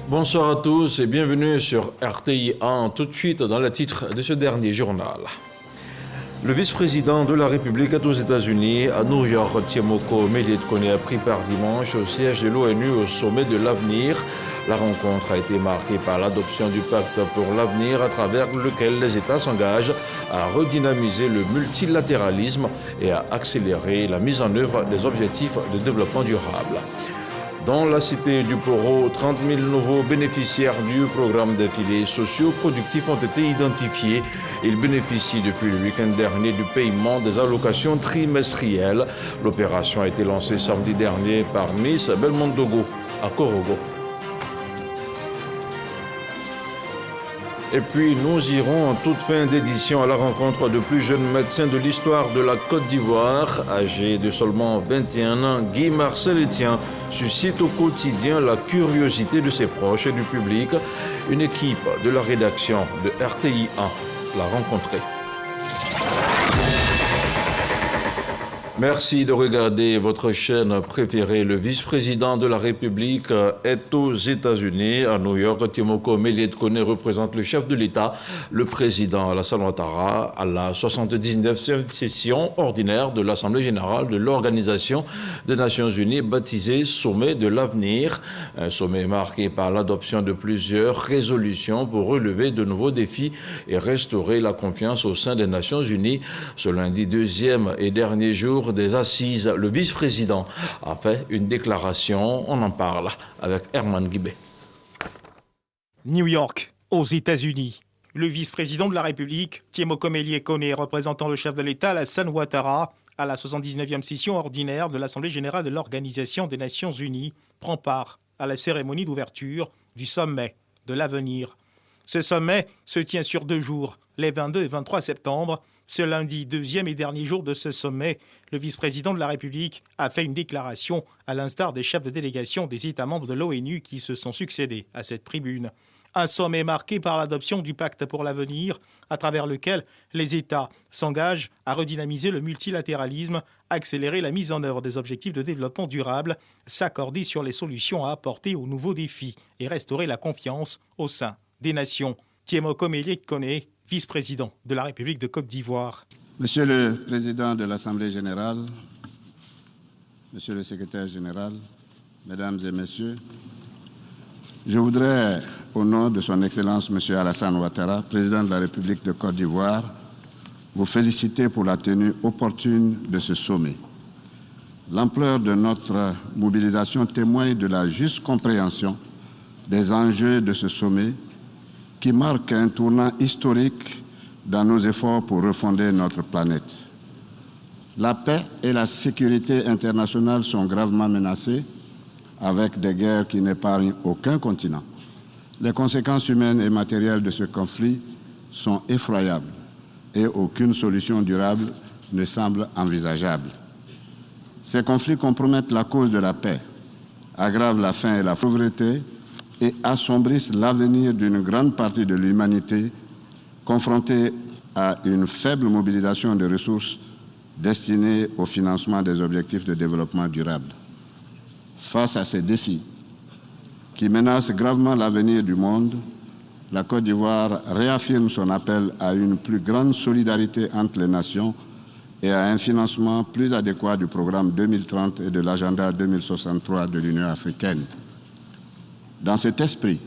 Bonsoir à tous et bienvenue sur RTI 1, tout de suite dans le titre de ce dernier journal. Le vice-président de la République est aux États-Unis, à New York. Tiemoko Melie-Kone a pris part dimanche au siège de l'ONU au sommet de l'avenir. La rencontre a été marquée par l'adoption du pacte pour l'avenir à travers lequel les États s'engagent à redynamiser le multilatéralisme et à accélérer la mise en œuvre des objectifs de développement durable. Dans la cité du Poro, 30 000 nouveaux bénéficiaires du programme des filets sociaux productifs ont été identifiés. Ils bénéficient depuis le week-end dernier du paiement des allocations trimestrielles. L'opération a été lancée samedi dernier par Miss Belmondogo à Korogo. Et puis nous irons en toute fin d'édition à la rencontre de plus jeunes médecins de l'histoire de la Côte d'Ivoire. Âgé de seulement 21 ans, Guy Marcel Etienne suscite au quotidien la curiosité de ses proches et du public. Une équipe de la rédaction de RTI 1 l'a rencontré. Merci de regarder votre chaîne préférée. Le vice-président de la République est aux États-Unis, à New York. Tiemoko Melie-Kone représente le chef de l'État, le président Alassane Ouattara, à la 79e session ordinaire de l'Assemblée générale de l'Organisation des Nations Unies, baptisée Sommet de l'avenir. Un sommet marqué par l'adoption de plusieurs résolutions pour relever de nouveaux défis et restaurer la confiance au sein des Nations Unies. Ce lundi, deuxième et dernier jour des assises, le vice-président a fait une déclaration. On en parle avec Herman Guibé. New York, aux États-Unis. Le vice-président de la République, Tiemoko Melie-Kone, représentant le chef de l'État, Alassane Ouattara, à la 79e session ordinaire de l'Assemblée générale de l'Organisation des Nations Unies, prend part à la cérémonie d'ouverture du sommet de l'avenir. Ce sommet se tient sur 2 jours, les 22 et 23 septembre. Ce lundi, deuxième et dernier jour de ce sommet, le vice-président de la République a fait une déclaration à l'instar des chefs de délégation des États membres de l'ONU qui se sont succédés à cette tribune. Un sommet marqué par l'adoption du pacte pour l'avenir, à travers lequel les États s'engagent à redynamiser le multilatéralisme, accélérer la mise en œuvre des objectifs de développement durable, s'accorder sur les solutions à apporter aux nouveaux défis et restaurer la confiance au sein des nations. Tiemoko Melie-Kone, vice-président de la République de Côte d'Ivoire. Monsieur le Président de l'Assemblée générale, Monsieur le Secrétaire général, Mesdames et Messieurs, je voudrais, au nom de son Excellence Monsieur Alassane Ouattara, Président de la République de Côte d'Ivoire, vous féliciter pour la tenue opportune de ce sommet. L'ampleur de notre mobilisation témoigne de la juste compréhension des enjeux de ce sommet qui marque un tournant historique dans nos efforts pour refonder notre planète. La paix et la sécurité internationale sont gravement menacées avec des guerres qui n'épargnent aucun continent. Les conséquences humaines et matérielles de ce conflit sont effroyables et aucune solution durable ne semble envisageable. Ces conflits compromettent la cause de la paix, aggravent la faim et la pauvreté et assombrissent l'avenir d'une grande partie de l'humanité confrontée à une faible mobilisation de ressources destinées au financement des objectifs de développement durable. Face à ces défis qui menacent gravement l'avenir du monde, la Côte d'Ivoire réaffirme son appel à une plus grande solidarité entre les nations et à un financement plus adéquat du programme 2030 et de l'agenda 2063 de l'Union africaine. Dans cet esprit,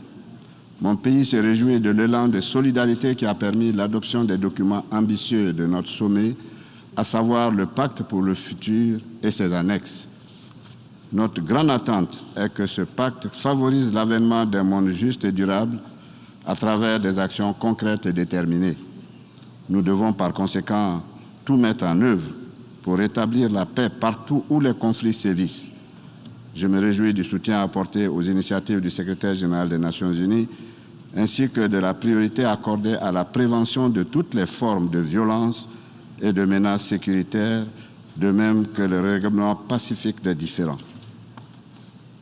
mon pays se réjouit de l'élan de solidarité qui a permis l'adoption des documents ambitieux de notre sommet, à savoir le pacte pour le futur et ses annexes. Notre grande attente est que ce pacte favorise l'avènement d'un monde juste et durable à travers des actions concrètes et déterminées. Nous devons par conséquent tout mettre en œuvre pour rétablir la paix partout où les conflits sévissent. Je me réjouis du soutien apporté aux initiatives du secrétaire général des Nations Unies ainsi que de la priorité accordée à la prévention de toutes les formes de violence et de menaces sécuritaires, de même que le règlement pacifique des différends.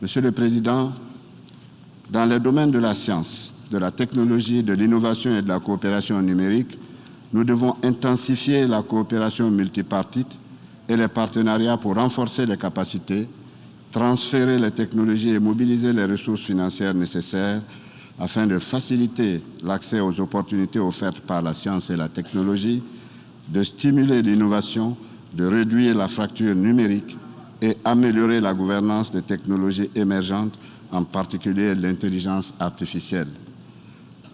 Monsieur le Président, dans les domaines de la science, de la technologie, de l'innovation et de la coopération numérique, nous devons intensifier la coopération multipartite et les partenariats pour renforcer les capacités transférer les technologies et mobiliser les ressources financières nécessaires afin de faciliter l'accès aux opportunités offertes par la science et la technologie, de stimuler l'innovation, de réduire la fracture numérique et améliorer la gouvernance des technologies émergentes, en particulier l'intelligence artificielle.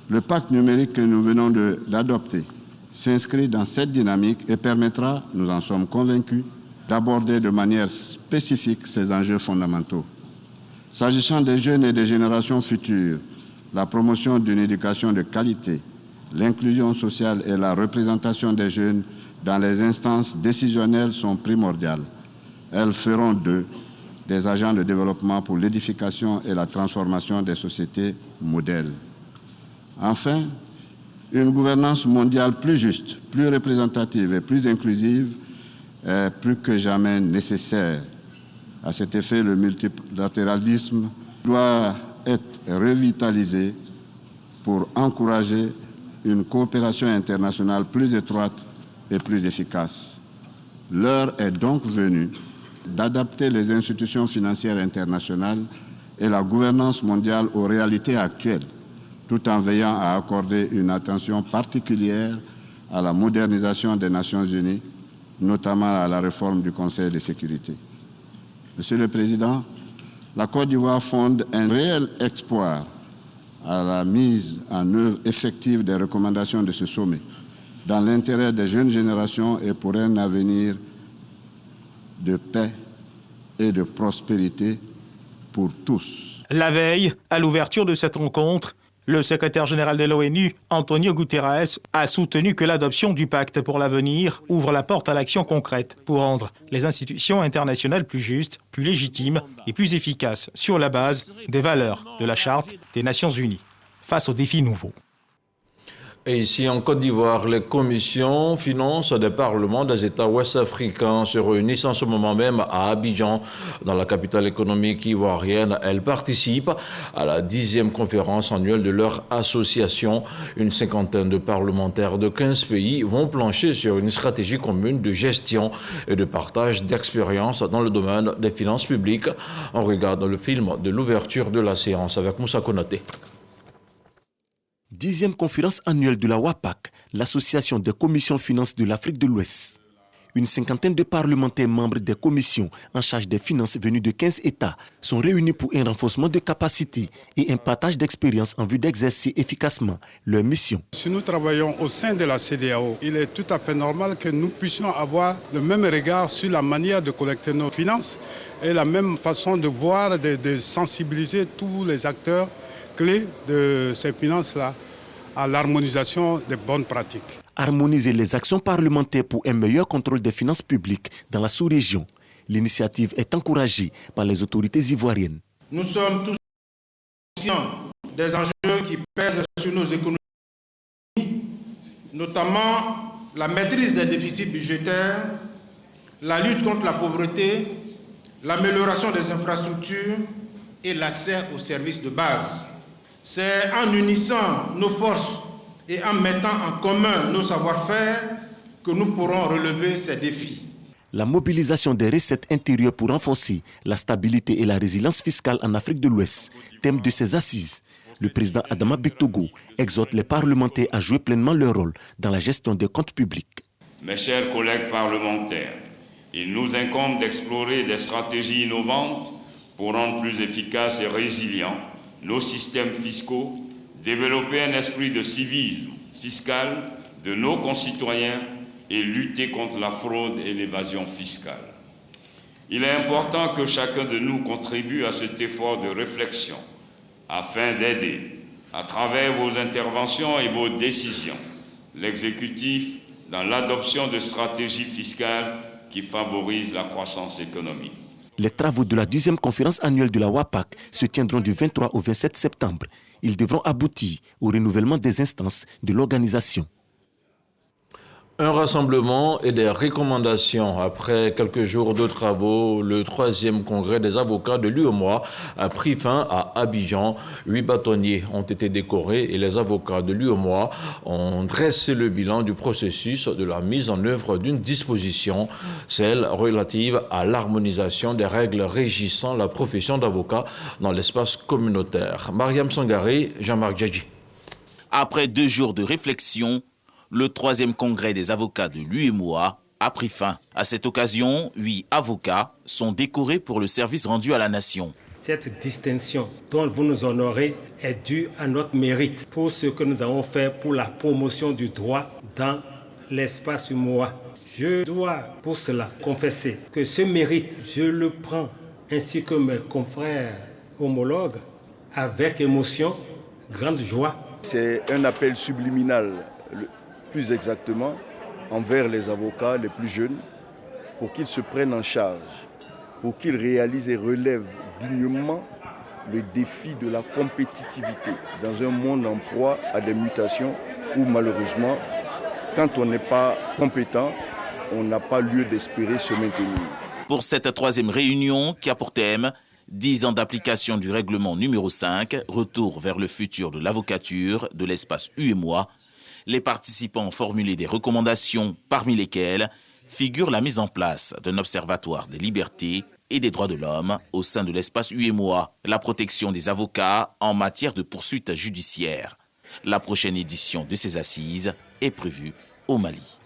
Le pacte numérique que nous venons d'adopter s'inscrit dans cette dynamique et permettra, nous en sommes convaincus, d'aborder de manière spécifique ces enjeux fondamentaux. S'agissant des jeunes et des générations futures, la promotion d'une éducation de qualité, l'inclusion sociale et la représentation des jeunes dans les instances décisionnelles sont primordiales. Elles feront d'eux des agents de développement pour l'édification et la transformation des sociétés modèles. Enfin, une gouvernance mondiale plus juste, plus représentative et plus inclusive est plus que jamais nécessaire. À cet effet, le multilatéralisme doit être revitalisé pour encourager une coopération internationale plus étroite et plus efficace. L'heure est donc venue d'adapter les institutions financières internationales et la gouvernance mondiale aux réalités actuelles, tout en veillant à accorder une attention particulière à la modernisation des Nations Unies, notamment à la réforme du Conseil de sécurité. Monsieur le Président, la Côte d'Ivoire fonde un réel espoir à la mise en œuvre effective des recommandations de ce sommet, dans l'intérêt des jeunes générations et pour un avenir de paix et de prospérité pour tous. La veille, à l'ouverture de cette rencontre, le secrétaire général de l'ONU, Antonio Guterres, a soutenu que l'adoption du pacte pour l'avenir ouvre la porte à l'action concrète pour rendre les institutions internationales plus justes, plus légitimes et plus efficaces sur la base des valeurs de la Charte des Nations Unies face aux défis nouveaux. Et ici en Côte d'Ivoire, les commissions finances des parlements des États ouest-africains se réunissent en ce moment même à Abidjan, dans la capitale économique ivoirienne. Elles participent à la 10e conférence annuelle de leur association. Une cinquantaine de parlementaires de 15 pays vont plancher sur une stratégie commune de gestion et de partage d'expériences dans le domaine des finances publiques. On regarde le film de l'ouverture de la séance avec Moussa Konaté. 10e conférence annuelle de la WAPAC, l'association des commissions finances de l'Afrique de l'Ouest. Une cinquantaine de parlementaires membres des commissions en charge des finances venus de 15 États sont réunis pour un renforcement de capacités et un partage d'expériences en vue d'exercer efficacement leur mission. Si nous travaillons au sein de la CEDEAO, il est tout à fait normal que nous puissions avoir le même regard sur la manière de collecter nos finances et la même façon de voir, de sensibiliser tous les acteurs clés de ces finances-là à l'harmonisation des bonnes pratiques. Harmoniser les actions parlementaires pour un meilleur contrôle des finances publiques dans la sous-région. L'initiative est encouragée par les autorités ivoiriennes. Nous sommes tous conscients des enjeux qui pèsent sur nos économies, notamment la maîtrise des déficits budgétaires, la lutte contre la pauvreté, l'amélioration des infrastructures et l'accès aux services de base. C'est en unissant nos forces et en mettant en commun nos savoir-faire que nous pourrons relever ces défis. La mobilisation des recettes intérieures pour renforcer la stabilité et la résilience fiscale en Afrique de l'Ouest, thème de ces assises. Le président Adama Barrow exhorte les parlementaires à jouer pleinement leur rôle dans la gestion des comptes publics. Mes chers collègues parlementaires, il nous incombe d'explorer des stratégies innovantes pour rendre plus efficaces et résilients nos systèmes fiscaux, développer un esprit de civisme fiscal de nos concitoyens et lutter contre la fraude et l'évasion fiscale. Il est important que chacun de nous contribue à cet effort de réflexion afin d'aider, à travers vos interventions et vos décisions, l'exécutif dans l'adoption de stratégies fiscales qui favorisent la croissance économique. Les travaux de la 10e conférence annuelle de la WAPAC se tiendront du 23 au 27 septembre. Ils devront aboutir au renouvellement des instances de l'organisation. Un rassemblement et des recommandations. Après quelques jours de travaux, le 3e congrès des avocats de l'UEMOA a pris fin à Abidjan. 8 bâtonniers ont été décorés et les avocats de l'UEMOA ont dressé le bilan du processus de la mise en œuvre d'une disposition, celle relative à l'harmonisation des règles régissant la profession d'avocat dans l'espace communautaire. Mariam Sangaré, Jean-Marc Djadji. Après 2 jours de réflexion, le 3e congrès des avocats de l'UEMOA a pris fin. À cette occasion, 8 avocats sont décorés pour le service rendu à la nation. Cette distinction dont vous nous honorez est due à notre mérite pour ce que nous avons fait pour la promotion du droit dans l'espace UEMOA. Je dois pour cela confesser que ce mérite, je le prends, ainsi que mes confrères homologues, avec émotion, grande joie. C'est un appel subliminal, plus exactement, envers les avocats les plus jeunes, pour qu'ils se prennent en charge, pour qu'ils réalisent et relèvent dignement le défi de la compétitivité dans un monde en proie à des mutations où malheureusement, quand on n'est pas compétent, on n'a pas lieu d'espérer se maintenir. Pour cette 3e réunion qui a pour thème 10 ans d'application du règlement numéro 5, retour vers le futur de l'avocature de l'espace UEMOA, les participants ont formulé des recommandations, parmi lesquelles figure la mise en place d'un observatoire des libertés et des droits de l'homme au sein de l'espace UEMOA, la protection des avocats en matière de poursuites judiciaires. La prochaine édition de ces assises est prévue au Mali.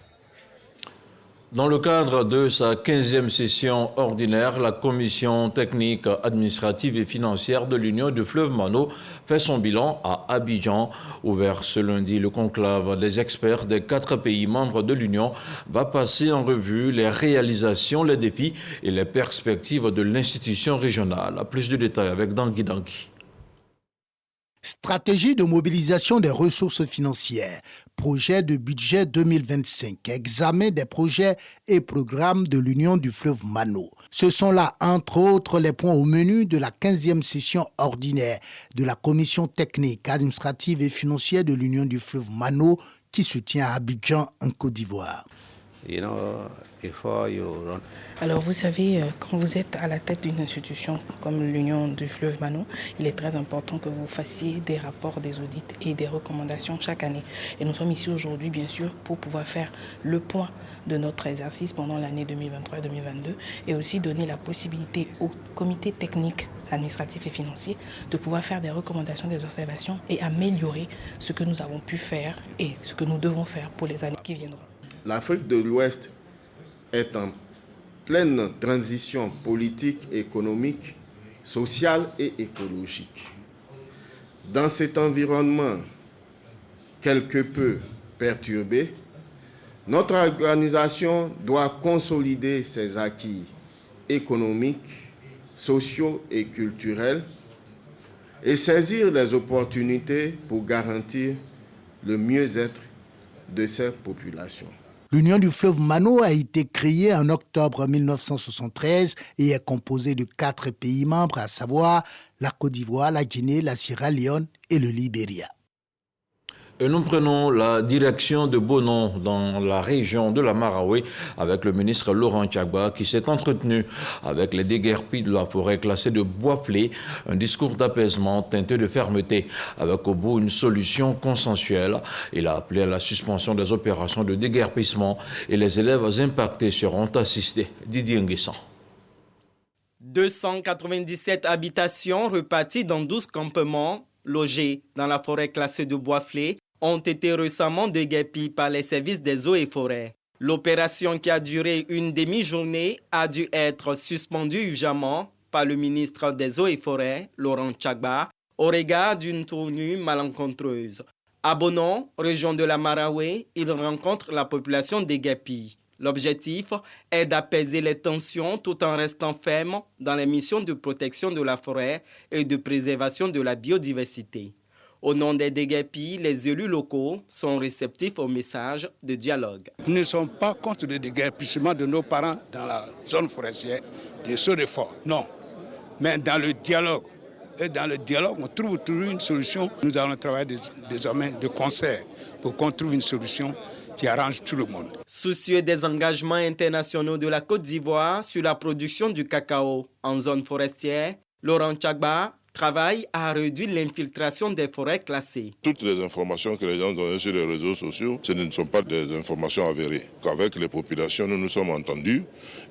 Dans le cadre de sa 15e session ordinaire, la Commission technique, administrative et financière de l'Union du fleuve Mano fait son bilan à Abidjan. Ouvert ce lundi, le conclave des experts des 4 pays membres de l'Union va passer en revue les réalisations, les défis et les perspectives de l'institution régionale. Plus de détails avec Dangui Dangui. Stratégie de mobilisation des ressources financières, projet de budget 2025, examen des projets et programmes de l'Union du fleuve Mano. Ce sont là, entre autres, les points au menu de la 15e session ordinaire de la Commission technique, administrative et financière de l'Union du fleuve Mano qui se tient à Abidjan, en Côte d'Ivoire. Alors vous savez, quand vous êtes à la tête d'une institution comme l'Union du fleuve Mano, il est très important que vous fassiez des rapports, des audits et des recommandations chaque année. Et nous sommes ici aujourd'hui, bien sûr, pour pouvoir faire le point de notre exercice pendant l'année 2023-2022 et aussi donner la possibilité au comité technique, administratif et financier de pouvoir faire des recommandations, des observations et améliorer ce que nous avons pu faire et ce que nous devons faire pour les années qui viendront. L'Afrique de l'Ouest est en pleine transition politique, économique, sociale et écologique. Dans cet environnement quelque peu perturbé, notre organisation doit consolider ses acquis économiques, sociaux et culturels et saisir les opportunités pour garantir le mieux-être de ses populations. L'Union du fleuve Mano a été créée en octobre 1973 et est composée de 4 pays membres, à savoir la Côte d'Ivoire, la Guinée, la Sierra Leone et le Libéria. Et nous prenons la direction de Bonon, dans la région de la Maraoué, avec le ministre Laurent Tchagba, qui s'est entretenu avec les déguerpis de la forêt classée de Boisflé. Un discours d'apaisement teinté de fermeté, avec au bout une solution consensuelle. Il a appelé à la suspension des opérations de déguerpissement et les élèves impactés seront assistés. Didier Nguessan. 297 habitations reparties dans 12 campements logés dans la forêt classée de Boisflé ont été récemment déguerpis par les services des eaux et forêts. L'opération, qui a duré une demi-journée, a dû être suspendue urgemment par le ministre des eaux et forêts, Laurent Tchagba, au regard d'une tournure malencontreuse. À Bonon, région de la Maraoué, il rencontre la population déguerpie. L'objectif est d'apaiser les tensions tout en restant ferme dans les missions de protection de la forêt et de préservation de la biodiversité. Au nom des déguerpis, les élus locaux sont réceptifs au message de dialogue. Nous ne sommes pas contre le déguerpissement de nos parents dans la zone forestière des Sauts de Fort, non. Mais dans le dialogue, et dans le dialogue, on trouve toujours une solution. Nous allons travailler désormais de concert pour qu'on trouve une solution qui arrange tout le monde. Soucieux des engagements internationaux de la Côte d'Ivoire sur la production du cacao en zone forestière, Laurent Tchagba travaille à réduire l'infiltration des forêts classées. Toutes les informations que les gens donnent sur les réseaux sociaux, ce ne sont pas des informations avérées. Avec les populations, nous nous sommes entendus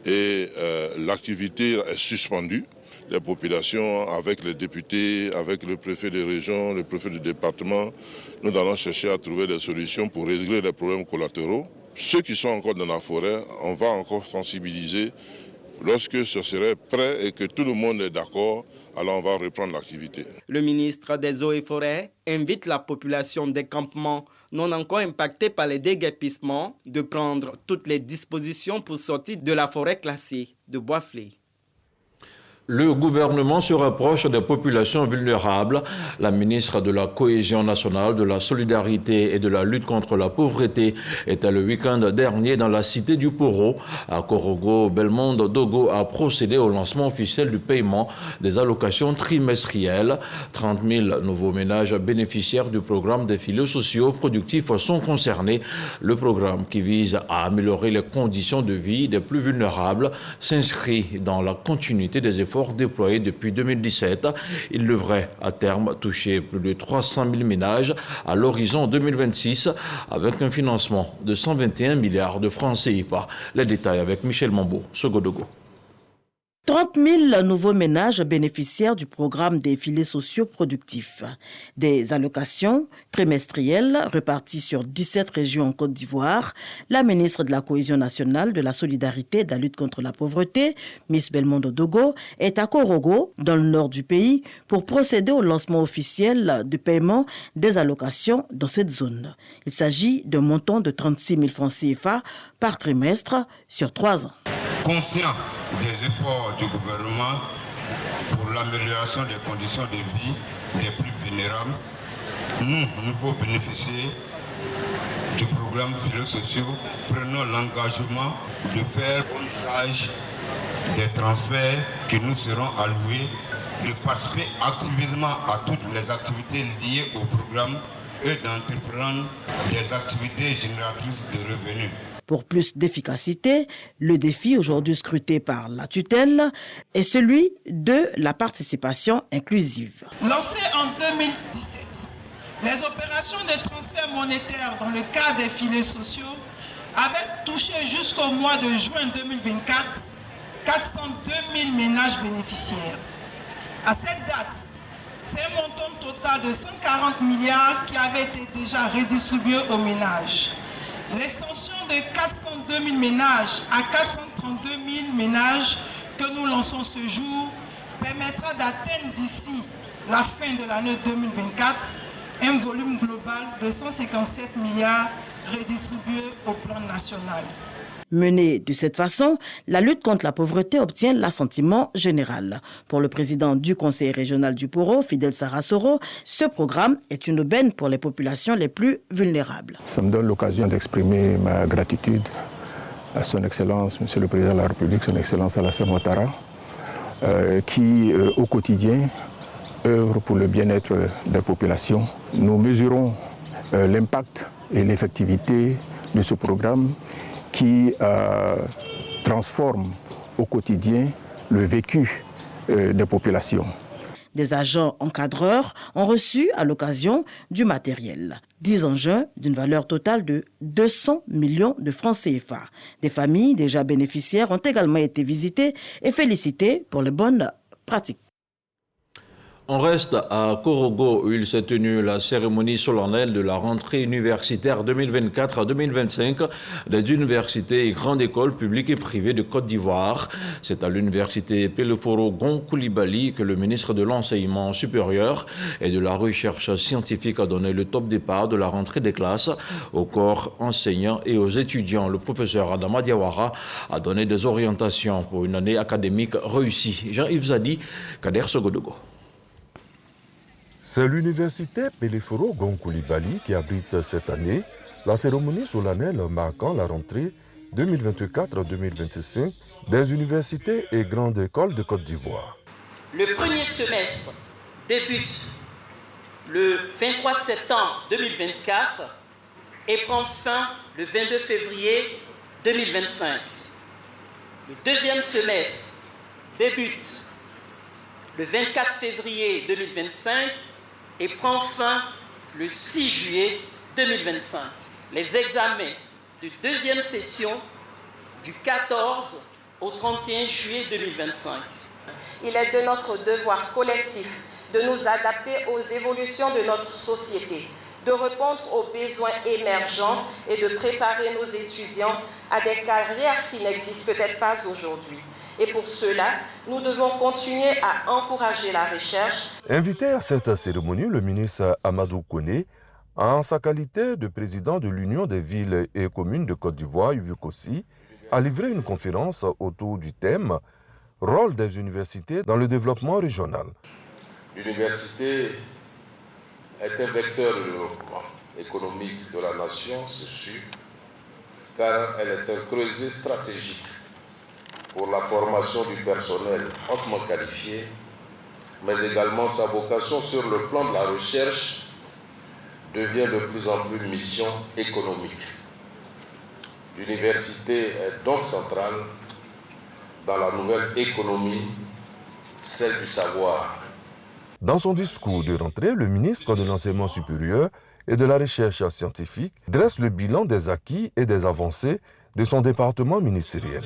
et l'activité est suspendue. Les populations, avec les députés, avec le préfet de région, le préfet du département, nous allons chercher à trouver des solutions pour régler les problèmes collatéraux. Ceux qui sont encore dans la forêt, on va encore sensibiliser. Lorsque ce serait prêt et que tout le monde est d'accord, alors on va reprendre l'activité. Le ministre des Eaux et Forêts invite la population des campements non encore impactés par les déguerpissements de prendre toutes les dispositions pour sortir de la forêt classée de Boisflé. Le gouvernement se rapproche des populations vulnérables. La ministre de la Cohésion nationale, de la Solidarité et de la lutte contre la pauvreté était le week-end dernier dans la cité du Poro. À Korogo, Belmondo Dogo a procédé au lancement officiel du paiement des allocations trimestrielles. 30 000 nouveaux ménages bénéficiaires du programme des filets sociaux productifs sont concernés. Le programme, qui vise à améliorer les conditions de vie des plus vulnérables, s'inscrit dans la continuité des efforts déployés depuis 2017. Il devrait à terme toucher plus de 300 000 ménages à l'horizon 2026 avec un financement de 121 milliards de francs CFA. Les détails avec Michel Mambo, Sogodogo. 30 000 nouveaux ménages bénéficiaires du programme des filets sociaux productifs. Des allocations trimestrielles réparties sur 17 régions en Côte d'Ivoire. La ministre de la Cohésion nationale, de la Solidarité et de la lutte contre la pauvreté, Miss Belmondo Dogo, est à Korogo, dans le nord du pays, pour procéder au lancement officiel du paiement des allocations dans cette zone. Il s'agit d'un montant de 36 000 francs CFA par trimestre sur 3 ans. Conscient des efforts du gouvernement pour l'amélioration des conditions de vie des plus vulnérables, nous, nouveaux bénéficiaires du programme filets sociaux, prenons l'engagement de faire usage des transferts qui nous seront alloués, de participer activement à toutes les activités liées au programme et d'entreprendre des activités génératrices de revenus. Pour plus d'efficacité, le défi aujourd'hui scruté par la tutelle est celui de la participation inclusive. Lancé en 2017, les opérations de transfert monétaire dans le cadre des filets sociaux avaient touché jusqu'au mois de juin 2024 402 000 ménages bénéficiaires. À cette date, c'est un montant total de 140 milliards qui avait été déjà redistribué aux ménages. L'extension de 402 000 ménages à 432 000 ménages que nous lançons ce jour permettra d'atteindre d'ici la fin de l'année 2024 un volume global de 157 milliards redistribués au plan national. Menée de cette façon, la lutte contre la pauvreté obtient l'assentiment général. Pour le président du Conseil régional du Poro, Fidel Sarasoro, ce programme est une aubaine pour les populations les plus vulnérables. Ça me donne l'occasion d'exprimer ma gratitude à son Excellence, Monsieur le Président de la République, son Excellence Alassane Ouattara, qui au quotidien œuvre pour le bien-être des populations. Nous mesurons l'impact et l'effectivité de ce programme qui transforme au quotidien le vécu des populations. Des agents encadreurs ont reçu à l'occasion du matériel. 10 engins d'une valeur totale de 200 millions de francs CFA. Des familles déjà bénéficiaires ont également été visitées et félicitées pour les bonnes pratiques. On reste à Korogo où il s'est tenu la cérémonie solennelle de la rentrée universitaire 2024-2025 des universités et grandes écoles publiques et privées de Côte d'Ivoire. C'est à l'université Peleforo Gon Coulibaly que le ministre de l'Enseignement supérieur et de la Recherche scientifique a donné le top départ de la rentrée des classes aux corps enseignants et aux étudiants. Le professeur Adama Diawara a donné des orientations pour une année académique réussie. Jean-Yves Zadi, Kader Sogodogo. C'est l'université Peleforo Gon Coulibaly qui abrite cette année la cérémonie solennelle marquant la rentrée 2024-2025 des universités et grandes écoles de Côte d'Ivoire. Le premier semestre débute le 23 septembre 2024 et prend fin le 22 février 2025. Le deuxième semestre débute le 24 février 2025 et prend fin le 6 juillet 2025. Les examens de deuxième session du 14 au 31 juillet 2025. Il est de notre devoir collectif de nous adapter aux évolutions de notre société, de répondre aux besoins émergents et de préparer nos étudiants à des carrières qui n'existent peut-être pas aujourd'hui. Et pour cela, nous devons continuer à encourager la recherche. Invité à cette cérémonie, le ministre Amadou Koné, en sa qualité de président de l'Union des villes et communes de Côte d'Ivoire, UVCOSI, a livré une conférence autour du thème « Rôle des universités dans le développement régional ». L'université est un vecteur de développement économique de la nation, c'est sûr, car elle est un creuset stratégique pour la formation du personnel hautement qualifié, mais également sa vocation sur le plan de la recherche devient de plus en plus une mission économique. L'université est donc centrale dans la nouvelle économie, celle du savoir. Dans son discours de rentrée, le ministre de l'Enseignement supérieur et de la Recherche scientifique dresse le bilan des acquis et des avancées de son département ministériel.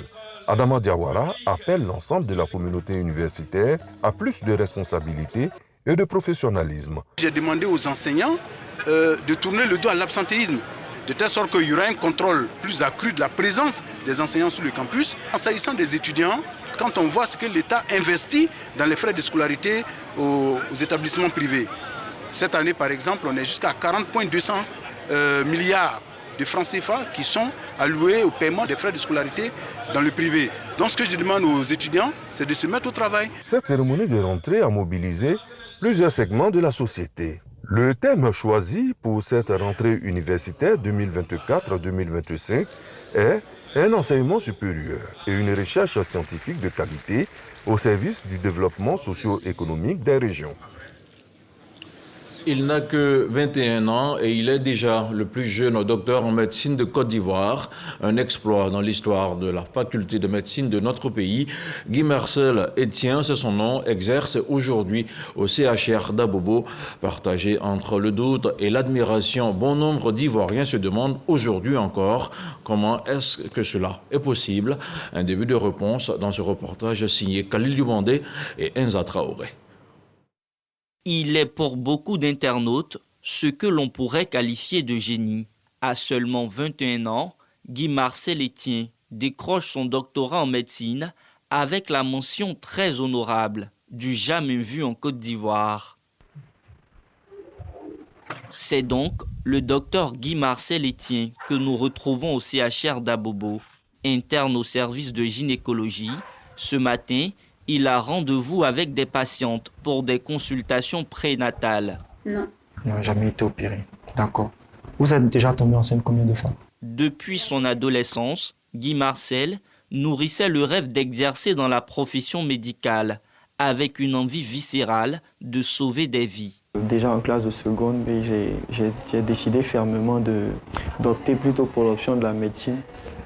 Adama Diawara appelle l'ensemble de la communauté universitaire à plus de responsabilité et de professionnalisme. J'ai demandé aux enseignants de tourner le dos à l'absentéisme, de telle sorte qu'il y aura un contrôle plus accru de la présence des enseignants sur le campus. En s'agissant des étudiants, quand on voit ce que l'État investit dans les frais de scolarité aux établissements privés. Cette année, par exemple, on est jusqu'à 40,2 milliards de francs CFA qui sont alloués au paiement des frais de scolarité dans le privé. Donc ce que je demande aux étudiants, c'est de se mettre au travail. Cette cérémonie de rentrée a mobilisé plusieurs segments de la société. Le thème choisi pour cette rentrée universitaire 2024-2025 est un enseignement supérieur et une recherche scientifique de qualité au service du développement socio-économique des régions. Il n'a que 21 ans et il est déjà le plus jeune docteur en médecine de Côte d'Ivoire. Un exploit dans l'histoire de la faculté de médecine de notre pays. Guy Marcel Etienne, c'est son nom, exerce aujourd'hui au CHR d'Abobo. Partagé entre le doute et l'admiration, bon nombre d'Ivoiriens se demandent aujourd'hui encore comment est-ce que cela est possible. Un début de réponse dans ce reportage signé Khalil Youmandé et Enza Traoré. Il est pour beaucoup d'internautes ce que l'on pourrait qualifier de génie. À seulement 21 ans, Guy Marcel Etienne décroche son doctorat en médecine avec la mention très honorable du jamais vu en Côte d'Ivoire. C'est donc le docteur Guy Marcel Etienne que nous retrouvons au CHR d'Abobo, interne au service de gynécologie. Ce matin, il a rendez-vous avec des patientes pour des consultations prénatales. Non. Non, jamais été opéré. D'accord. Vous êtes déjà tombé enceinte combien de fois? Depuis son adolescence, Guy Marcel nourrissait le rêve d'exercer dans la profession médicale, avec une envie viscérale de sauver des vies. Déjà en classe de seconde, j'ai décidé fermement d'opter plutôt pour l'option de la médecine.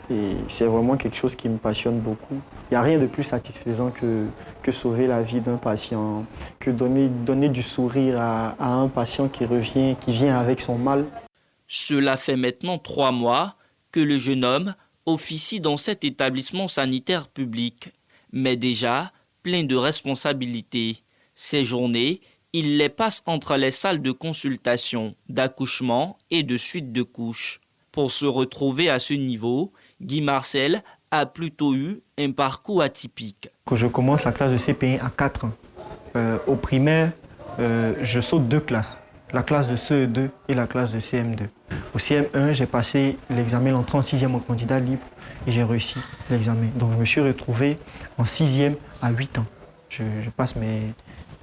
Et c'est vraiment quelque chose qui me passionne beaucoup. Il n'y a rien de plus satisfaisant que sauver la vie d'un patient, que donner du sourire à un patient qui vient avec son mal. Cela fait maintenant 3 mois que le jeune homme officie dans cet établissement sanitaire public, mais déjà plein de responsabilités. Ces journées, il les passe entre les salles de consultation, d'accouchement et de suite de couches. Pour se retrouver à ce niveau, Guy Marcel a plutôt eu un parcours atypique. Quand je commence la classe de CP1 à 4 ans, au primaire, je saute 2 classes, la classe de CE2 et la classe de CM2. Au CM1, j'ai passé l'examen l'entrée en 6e en candidat libre et j'ai réussi l'examen. Donc je me suis retrouvé en 6e à 8 ans. Je passe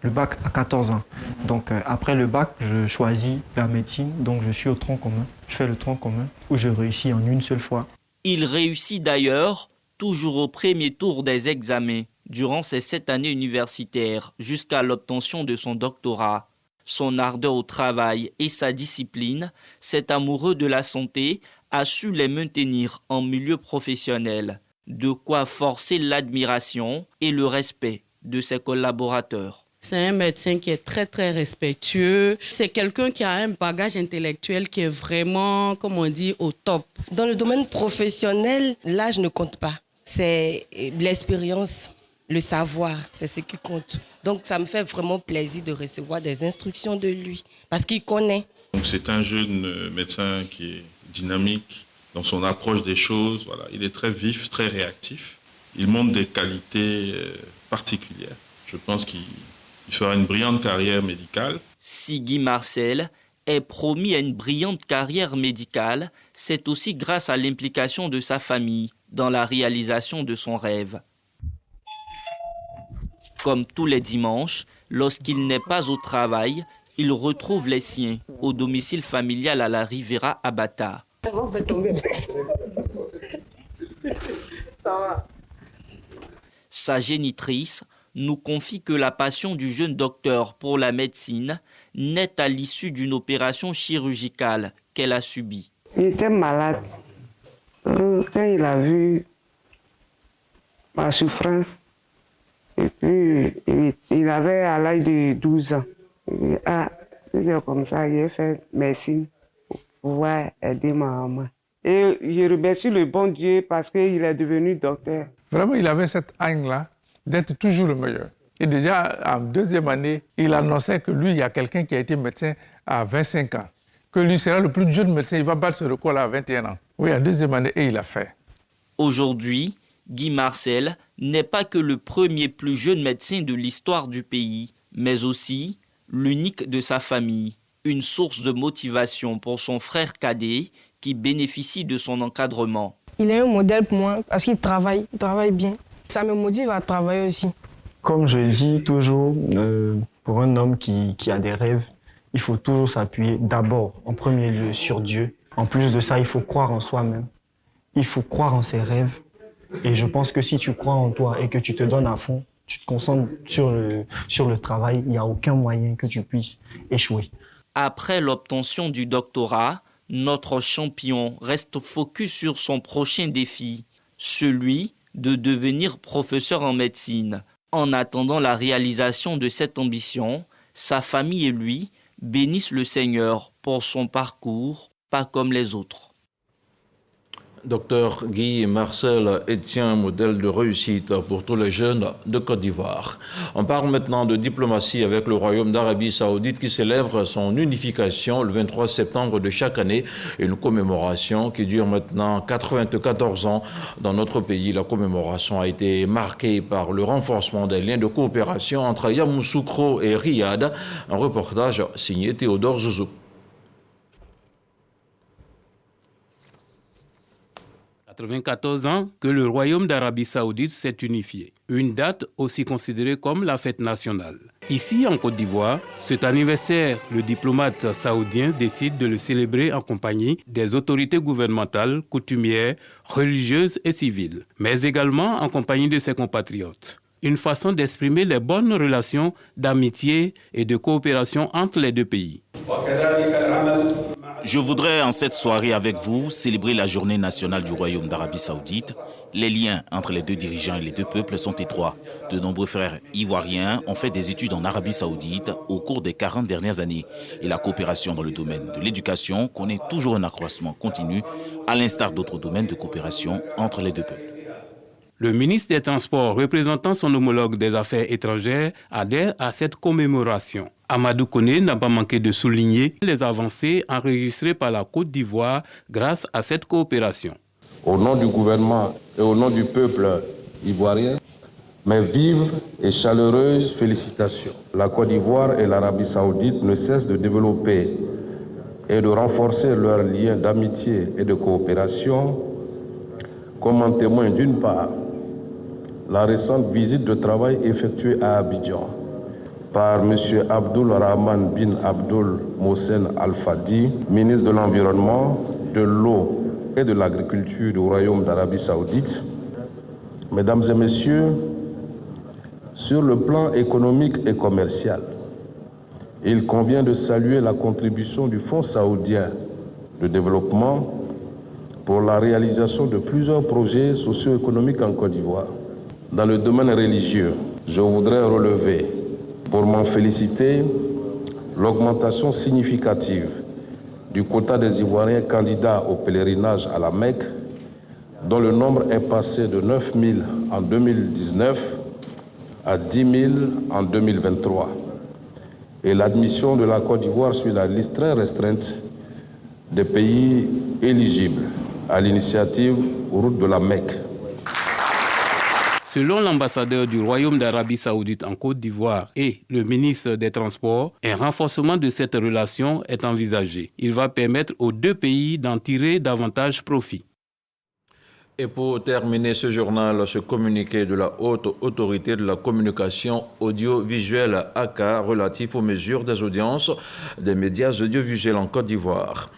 le bac à 14 ans. Donc après le bac, je choisis la médecine, donc je suis au tronc commun. Je fais le tronc commun où je réussis en une seule fois. Il réussit d'ailleurs toujours au premier tour des examens durant ses 7 années universitaires jusqu'à l'obtention de son doctorat. Son ardeur au travail et sa discipline, cet amoureux de la santé a su les maintenir en milieu professionnel, de quoi forcer l'admiration et le respect de ses collaborateurs. C'est un médecin qui est très très respectueux. C'est quelqu'un qui a un bagage intellectuel qui est vraiment, comme on dit, au top. Dans le domaine professionnel, l'âge ne compte pas. C'est l'expérience, le savoir, c'est ce qui compte. Donc ça me fait vraiment plaisir de recevoir des instructions de lui, parce qu'il connaît. Donc c'est un jeune médecin qui est dynamique dans son approche des choses. Voilà. Il est très vif, très réactif. Il montre des qualités particulières. Je pense qu'il fera une brillante carrière médicale. Si Guy Marcel est promis à une brillante carrière médicale, c'est aussi grâce à l'implication de sa famille dans la réalisation de son rêve. Comme tous les dimanches, lorsqu'il n'est pas au travail, il retrouve les siens au domicile familial à la Riviera à Bata. Sa génitrice nous confie que la passion du jeune docteur pour la médecine naît à l'issue d'une opération chirurgicale qu'elle a subie. Il était malade. Quand il a vu ma souffrance, et puis il avait à l'âge de 12 ans. Il dit, c'est comme ça, il a fait médecine pour pouvoir aider ma maman. Et je remercie le bon Dieu parce qu'il est devenu docteur. Vraiment, il avait cette haine-là d'être toujours le meilleur. Et déjà, en deuxième année, il annonçait que lui, il y a quelqu'un qui a été médecin à 25 ans, que lui sera le plus jeune médecin, il va battre ce record-là à 21 ans. Oui, en deuxième année, et il l'a fait. Aujourd'hui, Guy Marcel n'est pas que le premier plus jeune médecin de l'histoire du pays, mais aussi l'unique de sa famille, une source de motivation pour son frère cadet qui bénéficie de son encadrement. Il est un modèle pour moi parce qu'il travaille bien. Ça me motive à travailler aussi. Comme je dis toujours, pour un homme qui a des rêves, il faut toujours s'appuyer d'abord, en premier lieu, sur Dieu. En plus de ça, il faut croire en soi-même. Il faut croire en ses rêves. Et je pense que si tu crois en toi et que tu te donnes à fond, tu te concentres sur le travail, il n'y a aucun moyen que tu puisses échouer. Après l'obtention du doctorat, notre champion reste focus sur son prochain défi, celui de devenir professeur en médecine. En attendant la réalisation de cette ambition, sa famille et lui bénissent le Seigneur pour son parcours, pas comme les autres. Docteur Guy Marcel est un modèle de réussite pour tous les jeunes de Côte d'Ivoire. On parle maintenant de diplomatie avec le Royaume d'Arabie Saoudite qui célèbre son unification le 23 septembre de chaque année. Une commémoration qui dure maintenant 94 ans dans notre pays. La commémoration a été marquée par le renforcement des liens de coopération entre Yamoussoukro et Riyad. Un reportage signé Théodore Zouzou. 94 ans que le Royaume d'Arabie Saoudite s'est unifié. Une date aussi considérée comme la fête nationale. Ici, en Côte d'Ivoire, cet anniversaire, le diplomate saoudien décide de le célébrer en compagnie des autorités gouvernementales, coutumières, religieuses et civiles, mais également en compagnie de ses compatriotes. Une façon d'exprimer les bonnes relations d'amitié et de coopération entre les deux pays. Je voudrais en cette soirée avec vous célébrer la journée nationale du Royaume d'Arabie Saoudite. Les liens entre les deux dirigeants et les deux peuples sont étroits. De nombreux frères ivoiriens ont fait des études en Arabie Saoudite au cours des 40 dernières années. Et la coopération dans le domaine de l'éducation connaît toujours un accroissement continu, à l'instar d'autres domaines de coopération entre les deux peuples. Le ministre des Transports, représentant son homologue des Affaires étrangères, adhère à cette commémoration. Amadou Koné n'a pas manqué de souligner les avancées enregistrées par la Côte d'Ivoire grâce à cette coopération. Au nom du gouvernement et au nom du peuple ivoirien, mes vives et chaleureuses félicitations. La Côte d'Ivoire et l'Arabie Saoudite ne cessent de développer et de renforcer leurs liens d'amitié et de coopération, comme en témoigne d'une part la récente visite de travail effectuée à Abidjan par M. Abdul Rahman bin Abdul Mohsen Al-Fadi, ministre de l'Environnement, de l'Eau et de l'Agriculture du Royaume d'Arabie Saoudite. Mesdames et messieurs, sur le plan économique et commercial, Il convient de saluer la contribution du Fonds saoudien de développement pour la réalisation de plusieurs projets socio-économiques en Côte d'Ivoire. Dans le domaine religieux, je voudrais relever, pour m'en féliciter, l'augmentation significative du quota des Ivoiriens candidats au pèlerinage à la Mecque, dont le nombre est passé de 9 000 en 2019 à 10 000 en 2023. Et l'admission de la Côte d'Ivoire sur la liste très restreinte des pays éligibles à l'initiative Route de la Mecque. Selon l'ambassadeur du Royaume d'Arabie Saoudite en Côte d'Ivoire et le ministre des Transports, un renforcement de cette relation est envisagé. Il va permettre aux deux pays d'en tirer davantage profit. Et pour terminer ce journal, ce communiqué de la Haute Autorité de la Communication Audiovisuelle ACA relatif aux mesures des audiences des médias audiovisuels en Côte d'Ivoire.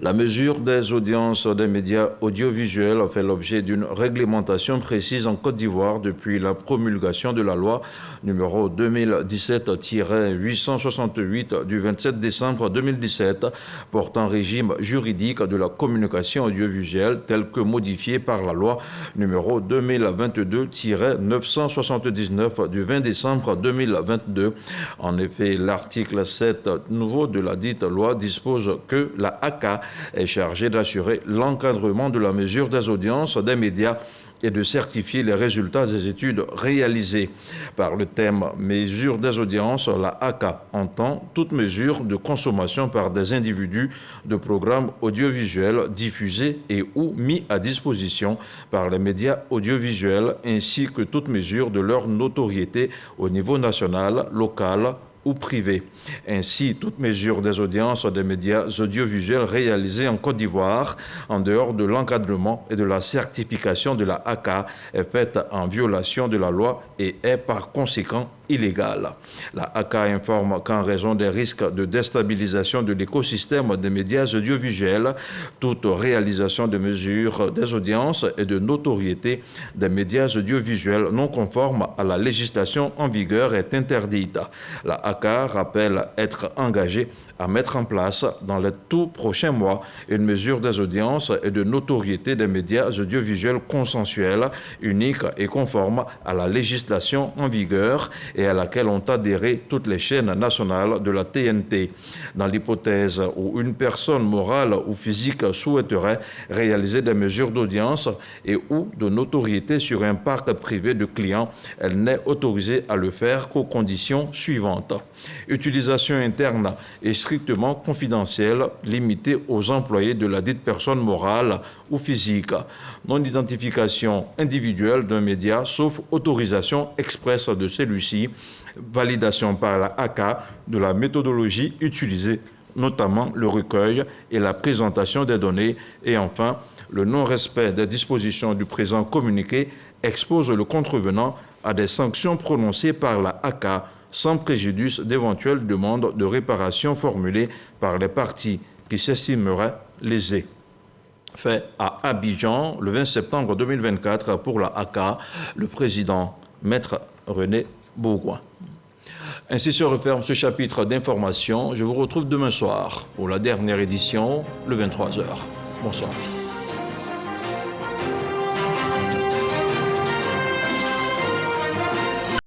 La mesure des audiences des médias audiovisuels fait l'objet d'une réglementation précise en Côte d'Ivoire depuis la promulgation de la loi numéro 2017-868 du 27 décembre 2017 portant régime juridique de la communication audiovisuelle tel que modifié par la loi numéro 2022-979 du 20 décembre 2022. En effet, l'article 7 nouveau de la dite loi dispose que la ACA est chargée d'assurer l'encadrement de la mesure des audiences des médias et de certifier les résultats des études réalisées. Par le thème « Mesure des audiences », la ACA entend toute mesure de consommation par des individus de programmes audiovisuels diffusés et ou mis à disposition par les médias audiovisuels, ainsi que toute mesure de leur notoriété au niveau national, local ou privé. Ainsi, toute mesure des audiences des médias audiovisuels réalisés en Côte d'Ivoire, en dehors de l'encadrement et de la certification de la ACA, est faite en violation de la loi et est par conséquent illégale. La ACA informe qu'en raison des risques de déstabilisation de l'écosystème des médias audiovisuels, toute réalisation de mesures des audiences et de notoriété des médias audiovisuels non conformes à la législation en vigueur est interdite. La ACA rappelle être engagée à mettre en place dans les tout prochains mois une mesure des audiences et de notoriété des médias audiovisuels consensuels, unique et conforme à la législation en vigueur et à laquelle ont adhéré toutes les chaînes nationales de la TNT. Dans l'hypothèse où une personne morale ou physique souhaiterait réaliser des mesures d'audience et ou de notoriété sur un parc privé de clients, elle n'est autorisée à le faire qu'aux conditions suivantes. Utilisation interne et strictement confidentielle, limitée aux employés de la dite personne morale ou physique. Non-identification individuelle d'un média, sauf autorisation expresse de celui-ci. Validation par la ACA de la méthodologie utilisée, notamment le recueil et la présentation des données. Et enfin, le non-respect des dispositions du présent communiqué expose le contrevenant à des sanctions prononcées par la ACA sans préjudice d'éventuelles demandes de réparation formulées par les parties qui s'estimeraient lésées. Fait à Abidjan le 20 septembre 2024 pour la ACA, le président Maître René Bourgoin. Ainsi se referme ce chapitre d'information. Je vous retrouve demain soir pour la dernière édition, le 23h. Bonsoir.